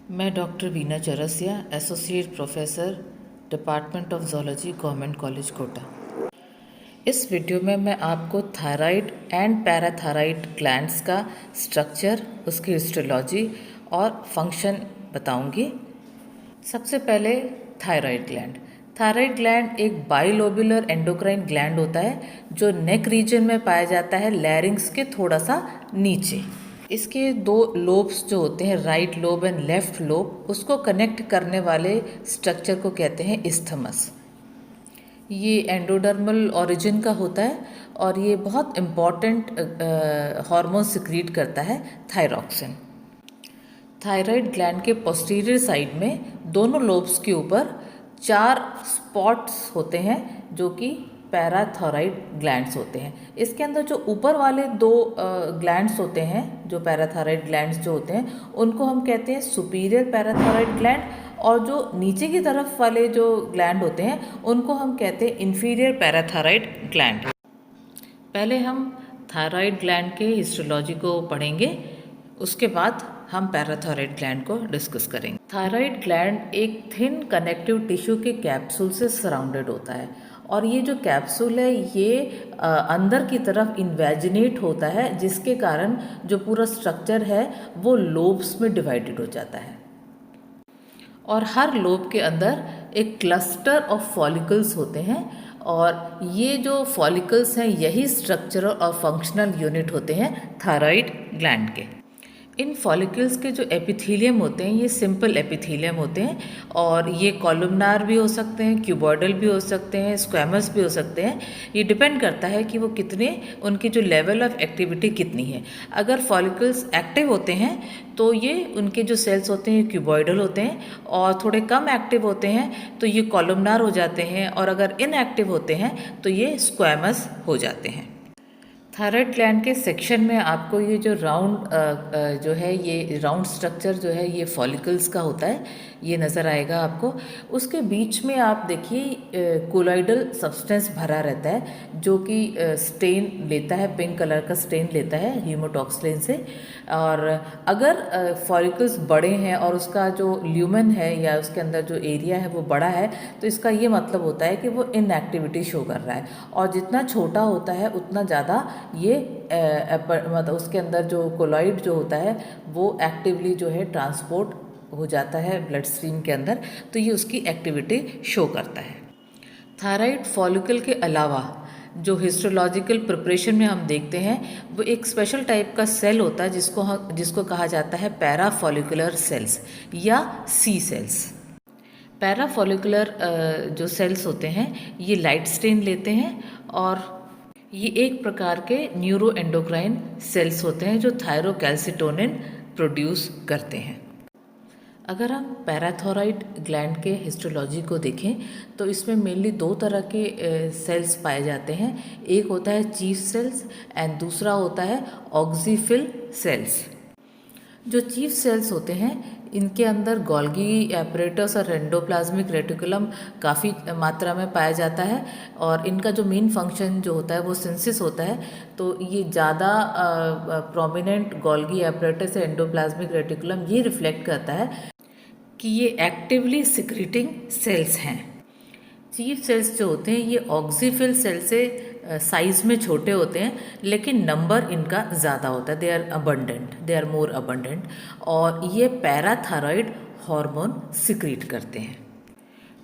मैं doctor Veena Chaurasia, associate professor, department of zoology, government college Kota. इस video में मैं आपको थायराइड एंड पैराथायराइड ग्लैंड्स का स्ट्रक्चर, उसकी हिस्टोलॉजी और फंक्शन बताऊंगी। सबसे पहले थायराइड ग्लैंड। थायराइड ग्लैंड एक बाइलोब्यूलर एंडोक्राइन ग्लैंड होता है जो नेक रीजन में पाया जाता है, लैरिंग्स के थोड़ा सा नीचे। इसके दो लोब्स जो होते हैं, right lobe and left lobe, उसको कनेक्ट करने वाले स्ट्रक्चर को कहते हैं इस्थमस। ये एंडोडर्मल ओरिजिन का होता है और ये बहुत इम्पॉर्टेंट हार्मोन सिक्रीट करता है, थायरॉक्सिन। थायराइड ग्लैंड के पोस्टीरियर साइड में दोनों लोब्स के ऊपर 4 स्पॉट्स होते हैं जो कि पैराथायराइड ग्लैंड्स होते हैं। इसके अंदर जो ऊपर वाले 2 ग्लैंड्स होते हैं, जो पैराथायराइड ग्लैंड्स जो होते हैं, उनको हम कहते हैं सुपीरियर पैराथायराइड ग्लैंड, और जो नीचे की तरफ वाले जो ग्लैंड होते हैं उनको हम कहते हैं इन्फीरियर पैराथायराइड ग्लैंड। पहले हम थायराइड ग्लैंड के हिस्टोलॉजी को पढ़ेंगे, उसके बाद हम पैराथायराइड ग्लैंड को डिस्कस करेंगे। थायराइड ग्लैंड एक थिन कनेक्टिव टिश्यू के कैप्सूल से सराउंडेड होता है और ये जो कैप्सूल है ये अंदर की तरफ इन्वेजिनेट होता है, जिसके कारण जो पूरा स्ट्रक्चर है वो लोब्स में डिवाइडेड हो जाता है और हर लोब के अंदर एक क्लस्टर ऑफ फॉलिकल्स होते हैं और ये जो फॉलिकल्स हैं यही स्ट्रक्चरल और फंक्शनल यूनिट होते हैं थायराइड ग्लैंड के। इन फॉलिकल्स के जो एपिथेलियम होते हैं ये सिंपल एपिथेलियम होते हैं और ये कॉलमनार भी हो सकते हैं, क्यूबॉइडल भी हो सकते हैं, स्क्वैमस भी हो सकते हैं। ये डिपेंड करता है कि वो कितने, उनकी जो लेवल ऑफ एक्टिविटी कितनी है। अगर फॉलिकल्स एक्टिव होते हैं तो ये उनके जो सेल्स होते हैं क्यूबॉइडल होते हैं और थोड़े कम एक्टिव होते हैं तो ये कॉलमनार हो जाते हैं और अगर इनएक्टिव होते हैं तो ये स्क्वैमस हो जाते हैं। थायराइड ग्लैंड के सेक्शन में आपको ये जो राउंड जो है, ये राउंड स्ट्रक्चर जो है ये फॉलिकल्स का होता है, ये नज़र आएगा आपको। उसके बीच में आप देखिए कोलॉइडल सब्सटेंस भरा रहता है जो कि स्टेन लेता है, पिंक कलर का स्टेन लेता है हीमोटॉक्सिलिन से। और अगर फॉलिकल्स बड़े हैं और उसका जो ल्यूमेन है या उसके अंदर जो एरिया है वो बड़ा है तो इसका ये मतलब होता है कि वो इनएक्टिविटी शो कर रहा है, और जितना छोटा होता है उतना ज़्यादा ये मतलब उसके अंदर जो कोलॉइड जो होता है वो एक्टिवली जो है ट्रांसपोर्ट हो जाता है ब्लड स्ट्रीम के अंदर, तो ये उसकी एक्टिविटी शो करता है। थायराइड फॉलिकल के अलावा जो हिस्टोलॉजिकल प्रिपरेशन में हम देखते हैं वो एक स्पेशल टाइप का सेल होता है जिसको कहा जाता है पैराफॉलिकुलर सेल्स या सी सेल्स। पैराफॉलिकुलर जो सेल्स होते हैं ये लाइट स्टेन लेते हैं और ये एक प्रकार के न्यूरो एंडोक्राइन सेल्स होते हैं जो थायरोकैल्सिटोनिन प्रोड्यूस करते हैं। अगर हम पैराथायराइड ग्लैंड के हिस्टोलॉजी को देखें तो इसमें मेनली 2 तरह के सेल्स पाए जाते हैं। एक होता है चीफ सेल्स एंड दूसरा होता है ऑक्सीफिल सेल्स। जो चीफ सेल्स होते हैं इनके अंदर गोल्गी एपरेटस और एंडोप्लाज्मिक रेटिकुलम काफ़ी मात्रा में पाया जाता है और इनका जो मेन फंक्शन जो होता है वो सिंथेसिस होता है। तो ये ज़्यादा प्रोमिनेंट गोल्गी एपरेटस या एंडोप्लाज्मिक रेटिकुलम ये रिफ्लेक्ट करता है कि ये एक्टिवली सिक्रीटिंग सेल्स हैं। चीफ सेल्स जो होते हैं ये ऑक्सीफिल सेल से साइज़ में छोटे होते हैं लेकिन नंबर इनका ज़्यादा होता है, दे आर मोर अबंडेंट, और ये पैराथायराइड हार्मोन सिक्रीट करते हैं।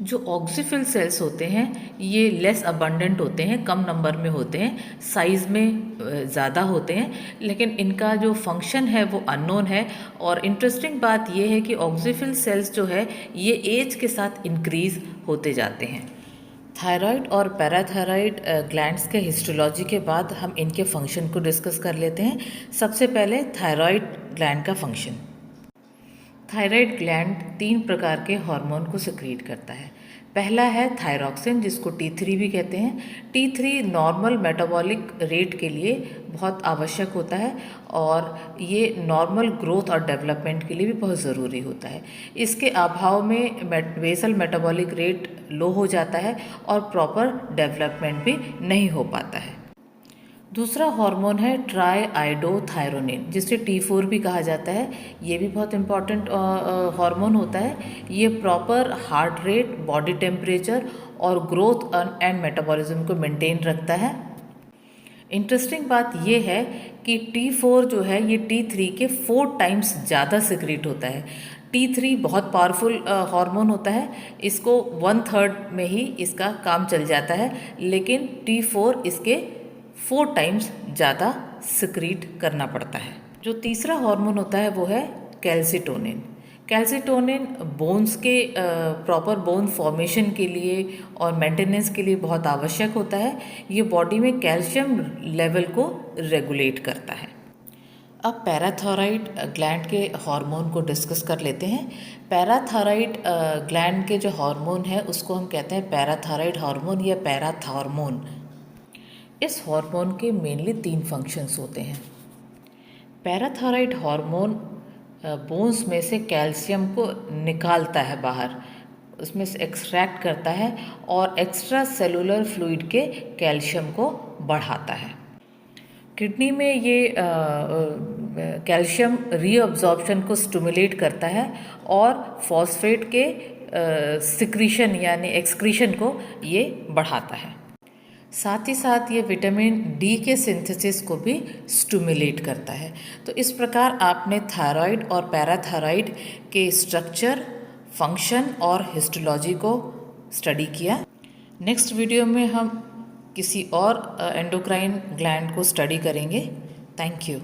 जो ऑक्सीफिल सेल्स होते हैं ये लेस अबंडेंट होते हैं, कम नंबर में होते हैं, साइज़ में ज़्यादा होते हैं, लेकिन इनका जो फंक्शन है वो अननोन है। और इंटरेस्टिंग बात ये है कि ऑक्सीफिल सेल्स जो है ये एज के साथ इंक्रीज़ होते जाते हैं। थायराइड और पैराथायराइड ग्लैंड्स के हिस्टोलॉजी के बाद हम इनके फंक्शन को डिस्कस कर लेते हैं। सबसे पहले थायराइड ग्लैंड का फंक्शन। थायराइड ग्लैंड 3 प्रकार के हार्मोन को सिक्रीट करता है। पहला है थायरॉक्सिन, जिसको T3 भी कहते हैं। T3 नॉर्मल मेटाबॉलिक रेट के लिए बहुत आवश्यक होता है और ये नॉर्मल ग्रोथ और डेवलपमेंट के लिए भी बहुत ज़रूरी होता है। इसके अभाव में बेसल मेटाबॉलिक रेट लो हो जाता है और प्रॉपर डेवलपमेंट भी नहीं हो पाता है। दूसरा हार्मोन है ट्राईआइडोथायरोनिन, जिसे T4 भी कहा जाता है। ये भी बहुत इम्पॉर्टेंट हार्मोन होता है। ये proper heart rate, body temperature और ग्रोथ एंड मेटाबॉलिज्म को मेंटेन रखता है। इंटरेस्टिंग बात ये है कि T4 जो है ये T3 के 4 टाइम्स ज़्यादा सिक्रीट होता है। T3 बहुत पावरफुल हार्मोन होता है, इसको 1/3 में ही इसका काम चल जाता है, लेकिन T4 इसके 4 टाइम्स ज़्यादा सिक्रीट करना पड़ता है। जो तीसरा हार्मोन होता है वो है कैल्सिटोनिन। कैल्सिटोनिन बोन्स के प्रॉपर बोन फॉर्मेशन के लिए और मेंटेनेंस के लिए बहुत आवश्यक होता है। ये बॉडी में कैल्शियम लेवल को रेगुलेट करता है। अब पैराथायरॉइड ग्लैंड के हार्मोन को डिस्कस कर लेते हैं। पैराथायरॉइड ग्लैंड के जो हार्मोन है उसको हम कहते हैं पैराथायरॉइड हार्मोन या पैराथार्मोन। इस हार्मोन के मेनली 3 फंक्शंस होते हैं। पैराथायरॉइड हार्मोन बोन्स में से कैल्शियम को निकालता है बाहर, उसमें से एक्सट्रैक्ट करता है और एक्स्ट्रा सेलुलर फ्लूइड के कैल्शियम को बढ़ाता है। किडनी में ये कैल्शियम रीअब्जॉर्प्शन को स्टिमुलेट करता है और फॉस्फेट के सिक्रीशन यानी एक्सक्रीशन को ये बढ़ाता है। साथ ही साथ ये विटामिन डी के सिंथेसिस को भी स्टिमुलेट करता है। तो इस प्रकार आपने थायराइड और पैराथायराइड के स्ट्रक्चर, फंक्शन और हिस्टोलॉजी को स्टडी किया। नेक्स्ट वीडियो में हम किसी और एंडोक्राइन ग्लैंड को स्टडी करेंगे। Thank you.